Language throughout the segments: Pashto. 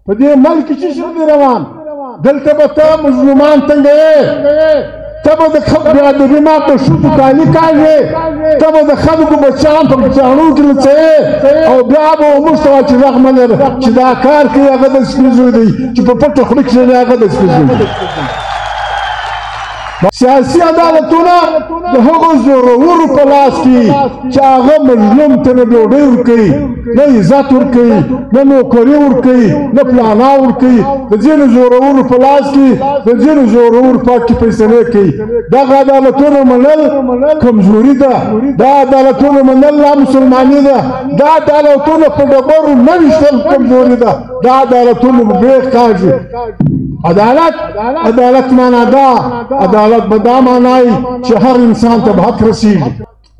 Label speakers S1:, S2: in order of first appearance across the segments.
S1: په دې ملک کې څه شی روان دلته به ته مظلومان تنګوې ته به د بېادبي ما په ښځو کالي کاږې ته به د خلکو بچیان په چاڼو کې لڅوې او بیا به موږ ته وایې چې غږ مه لره چې دا کار کوي هغه د سپي زوی دی چې په پټه خوله کښېني هغه د سپي زوی دی سیاسي عدالتونه د هغو زورورو په لاس کې چې هغه مظلوم ته نه ډوډۍ ورکوي نه عزت ورکوي نه نوکري ورکوي نه پلانا ورکوي د ځینو زورورو په لاس کې د ځینو زورورو پاکې فیصلې کوي دغه عدالتونه منل کمزوري ده دا عدالتونه منل لا مسلماني ده دا عدالتونه په ډبرو نه ویشتل کمزوري ده دا عدالتونه به بیخ کاږي عدالت معنا دا عدالت به دا معنی چې هر انسان ته به حق رسیږي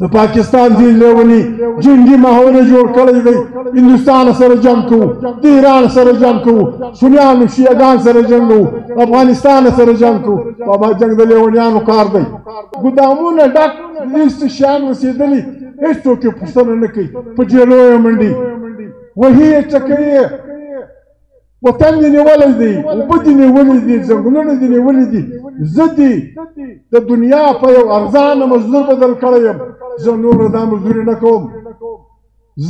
S1: د پاکستان دې لیوني جنګي ماحول جوړ کړی دی هندوستان سره جنګ کوو د ایران سره جنګ کوو سنیانو شیعګان سره جنګ کوو افغانستان سره جنګ کوو بابا جنګ د لیونیانو کار دی ګودامونه ډک دې شیان رسېدلي هېڅوک یې پوښتنه نه کوي په جیلو یې منډي وهي یې چکوي وطن دې نیولی دی اوبه دې نیولي دي ځنګلونه دې نیولي دي زه دې د دنیا په یو ارزانه مزدور بدل کړی یم زه نور دا مزدوري نه کوم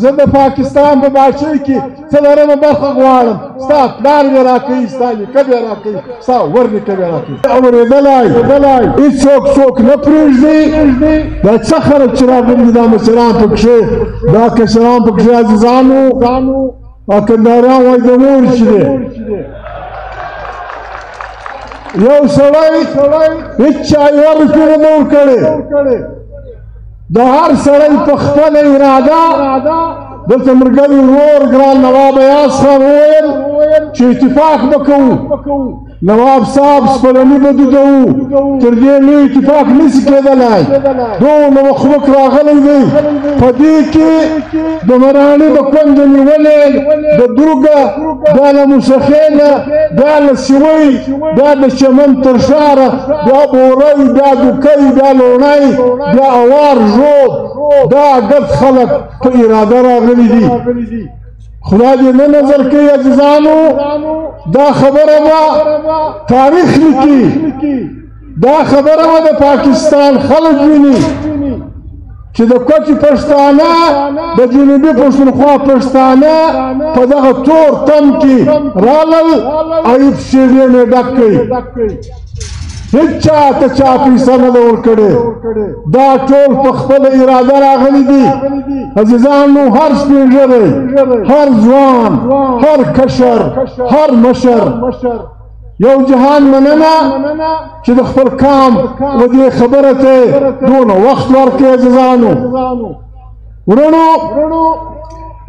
S1: زه د پاکستان په باچۍ کې څلورمه برخه غواړم ستا پلار مې راکوي ستا نیکه مې راکوي ستا ورنیکه مې راکوي اورېدلی هېڅوک څوک نه پرېږدي دا څه خلک چې راغلي دا مشران پکښې دا کشران پکښې عزیزانو کندهاریان وایي د مور چې دی یو سړی هېڅ چا یوه روپۍ نه ده ورکړې د هر سړی په خپله اراده دلته ملګري ورور ګران نواب ایاز خان وویل چې اتفاق به کوو نواب صاحب سپلني به دودوو تر دې لوی اتفاق نشي کېدلی دونه مخلوق راغلی دی په دې کې د مراڼي د کونډه نیولې د دروګه بیا له موسخېله بیا له سیوۍ بیا د چمن تر ښاره بیا بورۍ بیا دوکۍ بیا لوڼۍ بیا اوار ژوب دا ګډ خلک په اراده راغلي دي خدا دې نه نظر کوي عزیزانو دا خبره به تاریخ لیکي دا خبره به د پاکستان خلک ویني چې د کوچي پښتانه د جنوبي پښتونخوا پښتانه په دغه تور تم کې رالل ایوب شیرې مې ډک کړي هېڅ چا ته چا پیسه نه ده ورکړې دا ټول په خپله اراده راغلي دي عزیزانو هر سپین ږیری هر ځوان هر کشر هر مشر یو جهان مننه چې د خپل کام و دې خبره ته دونه وخت ورکړې عزیزانو ورونو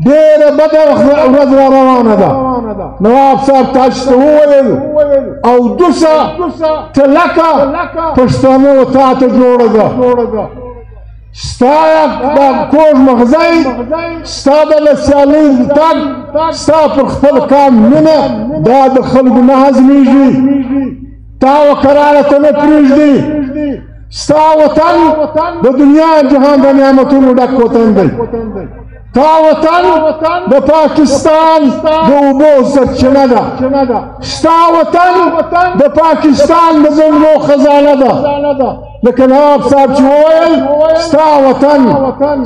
S1: ډېره بده ورځ را روانه ده نواب صاحب تاسو ته وویل او دوسه ته لکه پښتانه و تا ته جوړه ده ستا دا کوږ مغزی ستا د له سیالۍ تګ ستا پر خپل کام مینه دا د خلکو نه هضمېږي تا و کراره ته نه پرېږدي ستا وطن د دنیا جهان د نعمتونو ډک وطن دی تا وطن د پاکستان د اوبو سرچینه ده ستا وطن د پاکستان د ځنګلو خزانه ده لکه نواب صاحب چې وویل ستا وطن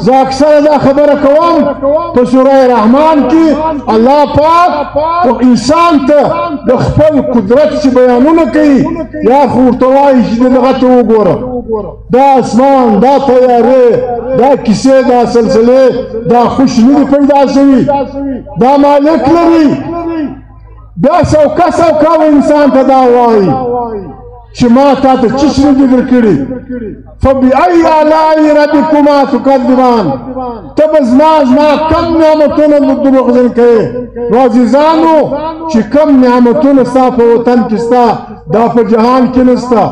S1: زه اکثره دا خبره کوم په سوره رحمان کې الله پاک انسان ته د خپل قدرت چې بیانونه کوي یا خو ورته وایي چې دغه ته وګوره دا اسمان دا طیارې دا کیسې دا سلسلې دا خوش نه دي پیدا شوي دا مالک لري بیا سوکه انسان ته دا وایي چې ما تا ته څه شی دي درکړي فبأي آلاء ربكما تكذبان ته به زما کم نعمتونه دروغجن کوې نو عزیزانو چې کم نعمتونه ستا په وطن کې ستا دا په جهان کې نسته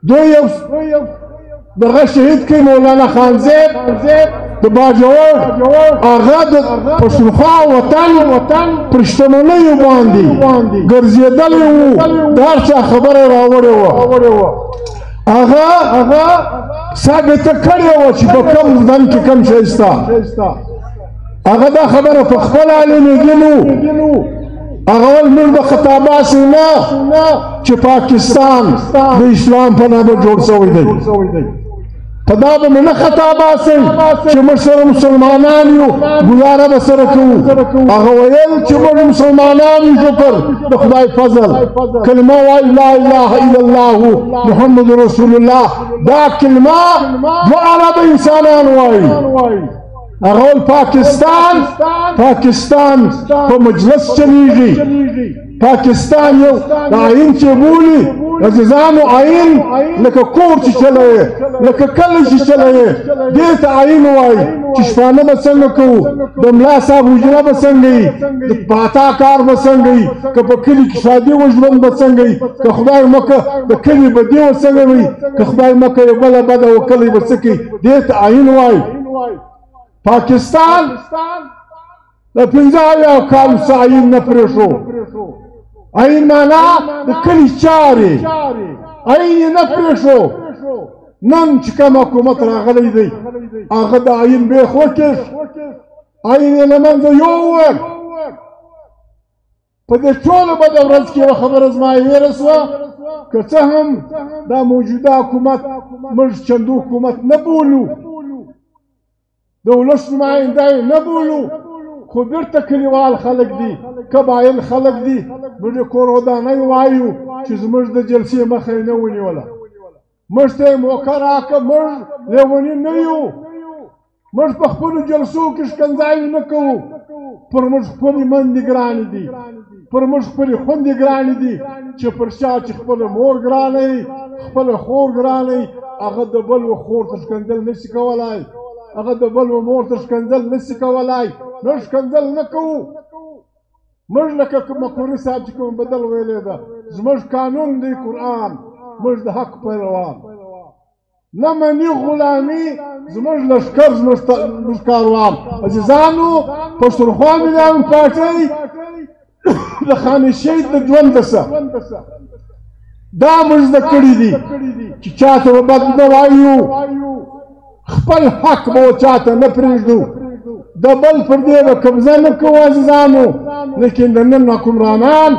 S1: دوی یو دغه شهید کوي مولانا خانزیب د باجوړ هغه د پښتونخوا وطن پر شتمنیو باندې ګرځېدلی وو د هر چا خبره یې راوړې وه هغه ثابته کړې وه چې په کوم ځان کې کوم شی شته هغه دا خبره په خپل عالمېدلو هغه ول موږ به خطا باسو نه چې پاکستان د اسلام په نامه جوړ شوی دی په دا به مې نه خطا باسئ چې موږ سره مسلمانان یو ګزاره به سره کوو هغه ویل چې موږ مسلمانان یو شکر د خدای فضل کلمه وایي لا اله الا الله محمد رسول الله دا کلمه دوه عربه انسانان وایي هغه ول پاکستان په مجلس چلیږي پاکستان یو د آئین چې بولي عزیزانو آئین لکه کور چې چلوي لکه کلی چې چلوي دې ته آئین وایي چې شپانه به څنګه کوو د ملا صاحب حجره به څنګه وي د پاتا کار به څنګه وي که په کلي کې شادي و ژوند به څنګه وي که خدای مکه د کلي بدي و څنګه وي که خدای مکه یو بله بده و کلی به څه کوي دې ته آئین وایي پاکستان د 15 کالو څه آئین نه پرېښو آئین معنا د کلي چارې آئین یې نه پرېښو نن چې کوم حکومت راغلی دی هغه د آئین بیخ وکېښ آئین یې له منځه یووړ په دې ټوله بده ورځ کې یوه خبره زما هېره شوه که څه هم دا موجوده حکومت موږ چندو حکومت نه بولو د ولس نماینده یې نه بولو خو بیرته کلیوال خلک دي قبایل خلک دي موږ یې کور ودانۍ وایو چې زموږ د جلسې مخه یې نه ونیوله موږ ته یې موقع راکړه موږ لیوني نه یو موږ په خپلو جلسو کې ښکنځاوې نه کوو پر موږ خپلې میندې ګرانې دي پر موږ خپلې خویندې ګرانې دي چې پر چا چې خپله مور ګرانه وي خپله خور ګرانه وي هغه د بل و خور ته ښکنځل نشي کولی هغه د بل و مور ته ښکنځل نشي کولی موږ ښکنځل نه کوو موږ لکه مقوري صاحب چې کوم بدل ویلی ده زموږ قانون دی قرآن موږ د حق پیروان نه مني غلامي زموږ لښکر زموږ کاروان عزیزانو پښتونخوا مليان پارټۍ د خاني شهید د ژوند څه دا موږ زده کړي دي چې چاته به بد نه وایو خپل حق به چاته نه پرېږدو د بل پر دې به قبضه نه کوو عزیزانو لیکن د نن حکمرانان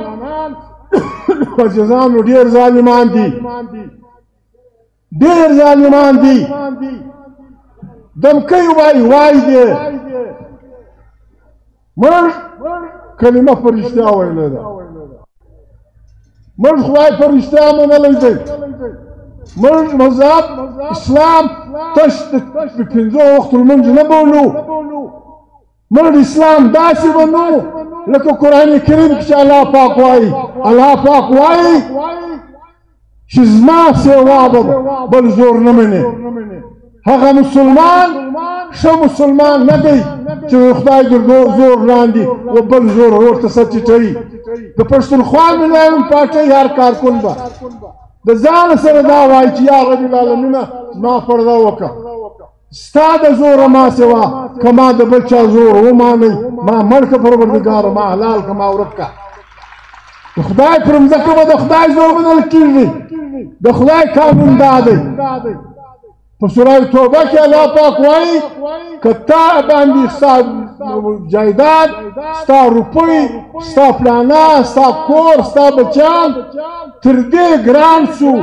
S1: عزیزانو ډېر ظالمان دي ډېر ظالمان دي دمکۍ وایي دی موږ کلمه په رښتیا ویلې ده موږ خدای په رښتیا منلی دی موږ مذهب اسلام تش د 5 وختو لمونځ نه بولو موږ اسلام داسې بنو لکه قرآن کریم کې چې الله پاک وایي چې زما سیوا به بل زور نه مني هغه مسلمان ښه مسلمان نه دی چې خدای د زور لاندې و بل زور ورته څه ټیټوي د پښتونخوا مليان پارټۍ هر کارکون به د ځان سره دا وایي چې یا رب العالمینه زما پرده وکړه ستا د زوره ما سوا که ما د بل چا زور ومانئ ما مړ کړه پروردګاره ما حلال کړه ما ورک کړه د خدای پر مځکه به د خدای زور بدل کېږي د خدای قانون دا دی په سوره توبه کې الله پاک وایي که تا باندې ستا جایداد ستا روپۍ ستا پلانه ستا کور ستا بچیان تر دې ګران شو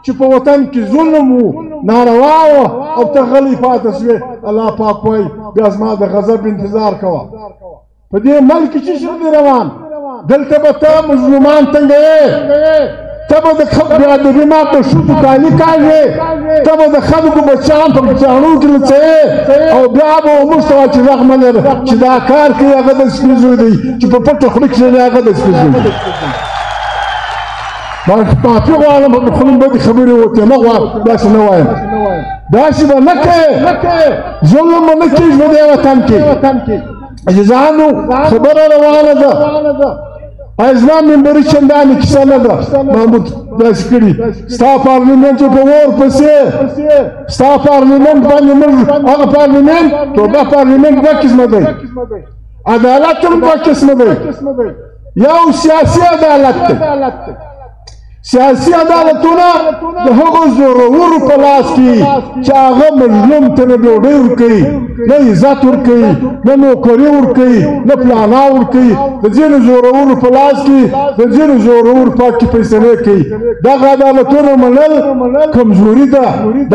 S1: چې په وطن کې ظلم و ناروا وه او ته غلی پاتې شوې الله پاک وایي بیا زما د غضب انتظار کوه په دې ملک کې څه شی دی روان دلته به ته مظلومان تنګوې ته به د بېادبي ما په ښځو کالي کاږې ته به د خلکو بچیان په چاڼو کې لڅوې او بیا به موږ ته وایي چې غږ مه لره چې دا کار کوي هغه د سپین زوی دی چې په پټه خوله کښېني هغه د سپین زوی دی معافي غواړم په خپلې بدې خبرې وکړې مه غواړم داسې نه وایم داسې به نه کوې ظلم به نه کېږي په دې وطن کې عزیزانو خبره روانه ده زما ممبري چندانې کیسه نه ده محمود داسې کړي ستا پارلمنټ یې په اور پسې ستا پارلمنټ باندې موږ هغه پارلمنټ توبه پارلمنټ 2 قسمه دی عدالت هم 2 قسمه دی یو سیاسي عدالت دی سیاسي عدالتونه د هغو زورورو په لاس کې چې هغه مظلوم ته نه ډوډۍ ورکوي نه عزت ورکوي نه نوکري ورکوي نه پلانا ورکوي د ځینو زورورو په لاس کې د ځینو زورورو په کې فیصلې کوي دغه عدالتونه منل کمزوري ده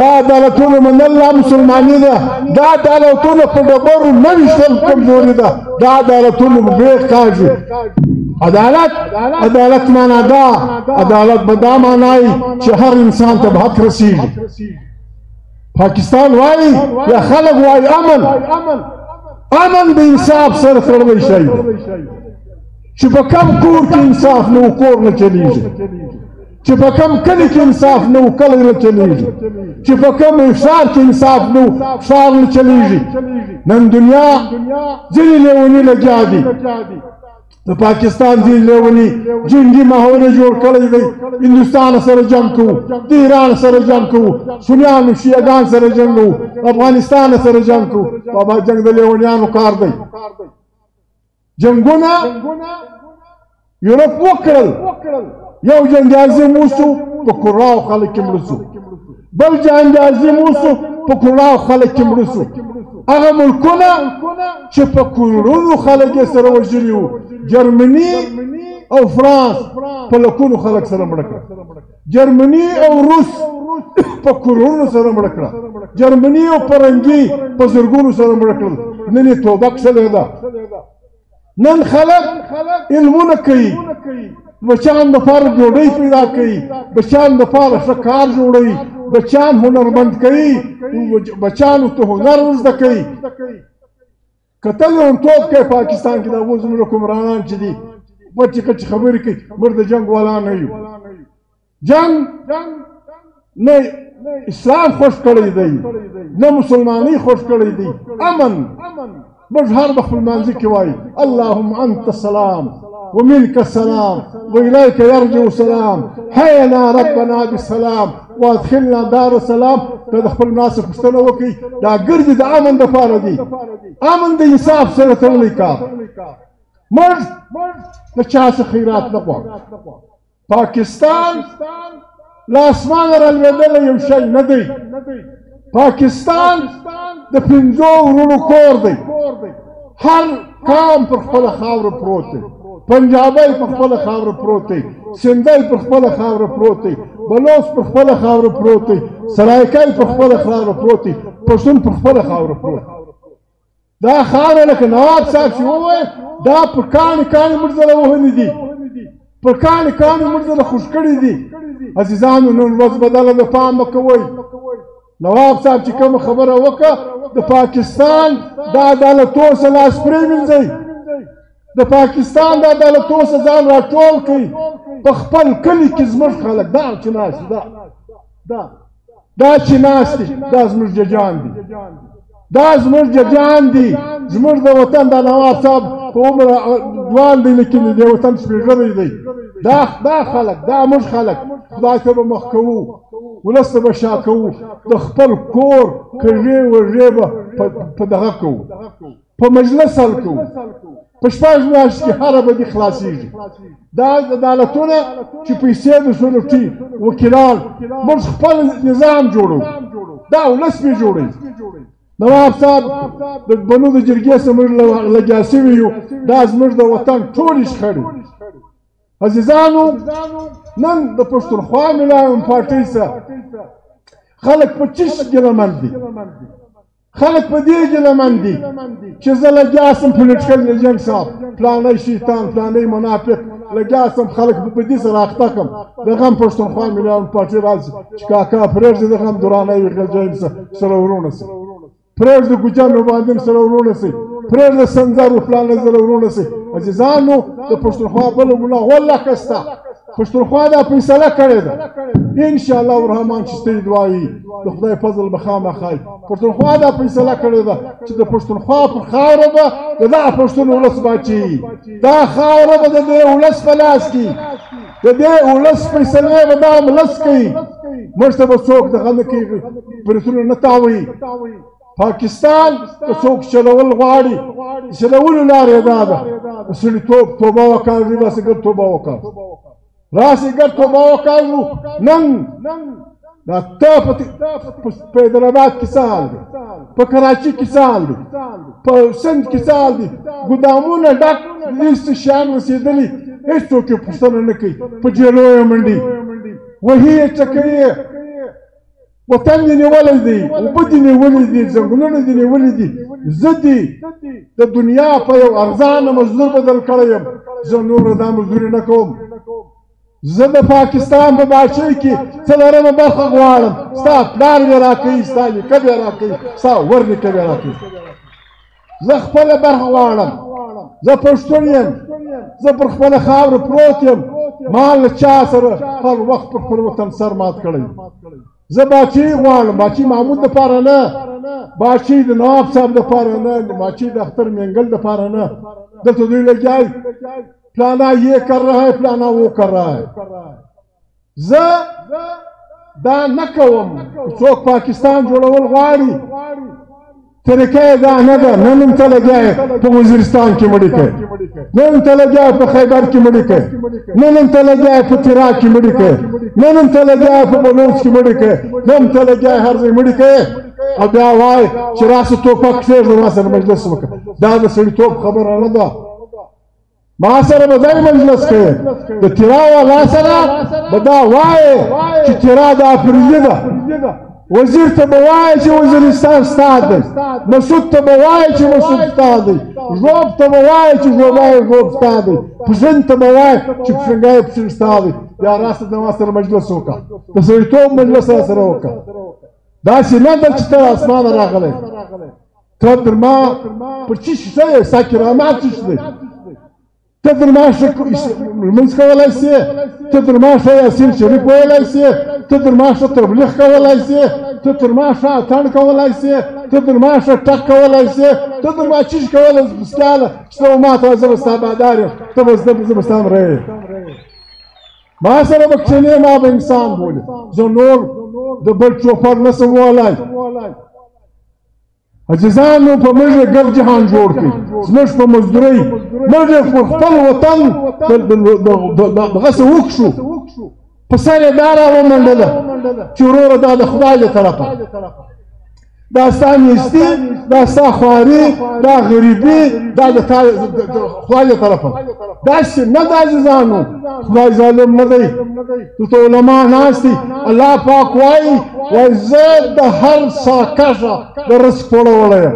S1: دا عدالتونه منل لا مسلماني ده دا عدالتونه په ډبرو نه ویشتل کمزوري ده دا عدالتونه بیخ کاږي عدالت معنا دا عدالت به دا معنی چې هر انسان ته به حق رسیږي پاکستان وایي یا خلک وایي امن د انصاف سره تړلی شی چې په کم کور کې انصاف نه و کور نه چلیږي چې په کم کلي کې انصاف نه و کلی نه چلیږي چې په کم ښار کې انصاف نه و ښار نه چلیږي نن دنیا ځینې لیوني لګیا دي د پاکستان ځینې لیوني جنګي ماحول یې جوړ کړی دی هندوستان سره جنګ کوو د ایران سره جنګ کوو سنیانو شیعګان سره جنګ کوو افغانستان سره جنګ کوو بابا جنګ د لیونیانو کار دی جنګونه یورپ وکړل یو جنګ عظیم وشو په کراو خلک کې مړه شو بل جنګ عظیم وشو په کراو خلک کې مړه شو هغه ملکونه چې په کروڑونو خلک یې سره وژلي وو جرمني او فرانس په لکونو خلک سره مړه کړه جرمني او روس په کروڑونو سره مړه کړه جرمني او فرنګي په زرګونو سره مړه کړل نن یې توبه کښلې ده نن خلک علمونه کوي بچیان دپاره ډوډۍ پیدا کوي بچیان دپاره ښه کار جوړوي بچیان هنرمند کوي بچیانو ته هنر ورزده کوي که ته لیونتوب کوې پاکستان کې د هغو زموږ حکمرانان چې دي بچې کچې خبرې کوي موږ د جنګ والا نه یو جنګ نه اسلام خوښ کړی دی نه مسلمانۍ خوښ کړی دی امن موږ هر وخت په لمانځه کې وایي اللهم انت السلام ومنك السلام وإليك يرجع السلام حينا ربنا بالسلام وادخلنا دار السلام که خپل ناس پوښتنه وکړي دا ګرځي د امن دپاره دي امن د انصاف سره تړلی کار موږ د چا څه خیرات نه غواړو پاکستان له اسمانه رالوېدلی یو شی نه دی پاکستان د 5 ورونو کور دی هر قام پر خپله خاوره پروت دی پنجابی پر خپله خاوره پروت دی سندی پر خپله خاوره پروت دی بلوچ پر خپله خاوره پروت دی سرایکی پر خپله خاوره پروت دی پښتون پر خپله خاوره پروت دی دا خاوره لکه نواب صاحب چې ووایه دا پر کاڼي کاڼي موږ سره وهلي دي پر کاڼي کاڼي موږ سره خوش کړي دي عزیزانو نن ورځ بدله د پام مه کوئ نواب صاحب چې کومه خبره وکړه د پاکستان د عدالتو څخه لاس پرېمنځئ د پاکستان د عدالتو څخه ځان راټول کړئ په خپل کلي کې زموږ خلک دا چې ناست دي دا چې ناست دي دا زموږ ججان دي دا زموږ ججان دي زموږ د وطن د نواب صاحب په عمر ځوان دی لیکن د وطن سپېژنی دی دا خلک دا موږ خلک خدای ته به مخ کوو ولس ته به شا کوو د خپل کور کږې وږې به په دغه کوو په مجلس حل کوو په شپږ میاشتې کې هره بدي خلاصېږي دا عدالتونه چې پیسې د سلوټي وکیلان موږ خپل نظام جوړو دا ولس پرې جوړوي نواب صاحب د بنو د جرګې څخه موږ لګیا سوي یو دا زموږ د وطن ټولې شخړې عزیزانو نن د پښتونخوا ملایمه پارټۍ سره خلک په چیش ګیلمن دي خلک په دې ګیلمن دي چې زه لګیا سم پولیټیکل ایجنټ صاحب پلانی شیطان پلانی منافق لګیا سم خلک په دې سره اخته کړم دغه هم پښتونخوا ملایمه پارټۍ راځي چې کاکا پرېږدي دغه هم درانه ویښلجین سره ورونه سي پرېږدي ګوجانو باندې سره ورونه سي پرېږدي سنځارو پلانی سره ورونه سي عزیزانو د پښتونخوا بله ګناه والله که سته پښتونخوا دا فیصله کړې ده انشاءالله الرحمن چې ستړي دعایي د خدای فضل به خامخا پښتونخوا دا فیصله کړې ده چې د پښتونخوا پر خاوره به د دغه پښتون ولس باچي دا خاوره به د دې ولس په لاس کې د دې ولس فیصلې به دا ولس کوي موږ ته به څوک دغه نه کوي برسونه نه تاوي پاکستان که څوک چلول غواړي چلولو لار یې دا ده د سړیتوب توبه وکړه داسې ګډ توبه وکړه راسي ګډ توبه وکړو نن دا ته په حیدرآباد کې څه حال دی په کراچي کې څه حال دی په سند کې څه حال دی ګودامونه ډک هېڅ شیان رسېدلي هېڅوک یې پوښتنه نه کوي په جېلو یې منډي وهي یې چکوي وطن دې نیولی دی اوبه دې نیولي دي ځنګلونه دې نیولي دي زه دې د دنیا په یو ارزانه مزدور بدل کړی یم زه نور دا مزدوري نه کوم زه د پاکستان په بادشاهۍ کې څلورمه برخه غواړم ستا پلار مې راکوي ستا نیکه مې راکوي ستا ورنیکه مې راکوي زه خپله برخه غواړم زه پښتون یم زه پر خپله خاوره پروت یم ما له چا سره هر وخت پر خپل وطن سر مات کړی زه باچي غواړم باچي محمود دپاره نه باچي د نواب صاحب دپاره نه باچي د اختر مینګل دپاره نه دلته دوی لګیا فلانا یہ کر رہا ہے فلانا وہ کر رہا ہے زه دا نه کوم څوک پاکستان جوړول غواړي طریقه یې دا نه ده نن هم ته لګیا یې په وزیرستان کې مړي کوي نن هم ته لګیا یې په خیبر کې مړي کوي نن هم ته لګیا یې په تراک کې مړي کوي نن هم ته لګیا یې په بلوچ کې مړي کوي نن هم ته لګیا یې هر ځای مړي کوي او بیا وایي چې راسه ټوپک کښېږده ما سره مجلس وکړه دا د سړیتوب خبره نه ده ما سره به ځای مجلس کوي د تیرا والا سره به دا وایي چې تیرا دا فریضه ده وزیر ته به وایي چې وزیرستان ستا دی مسعود ته به وایي چې مسعود ستا دی ژوب ته به وایي چې ژوبی ژوب ستا دی پښین ته به وایي چې پښنګی پښین ستا دی بیا راسه د ما سره مجلس وکړه د سړیتوب مجلس را سره وکړه داسې نه ده چې ته اسمانه راغلی ته تر ما پر څه شی څه ستا کرامات څه دی ته تر ما ښه لمونځ کولی سې ته تر ما ښه یاسین شریف ویلی سې ته تر ما ښه تبلیغ کولی سې ته تر ما ښه اتڼ کولی سې ته تر ما ښه ټک کولی سې ته تر ما چیش کولی بسکاله چې ته به ما ته زه به ستا بادار یم ته به زه به ستا مری یم ما سره به کښېنې ما به انسان بولې زه نور د بل چوپړ نه شم ولی عزیزانو په موږ یې ګرد جهان جوړ کړي زموږ په مزدورۍ موږ یې پر خپل وطن دغسې وکښو په سر یې دا راومنډله چې وروره دا د خدای له طرفه دا ستا نیستي دا ستا خواري دا غریبي دا د خدای له طرفه داسې نه ده عزیزانو خدای ظالم نه دی دلته علما ناست دي الله پاک وایي زه د هر ساکښه د رزق پوړولی یم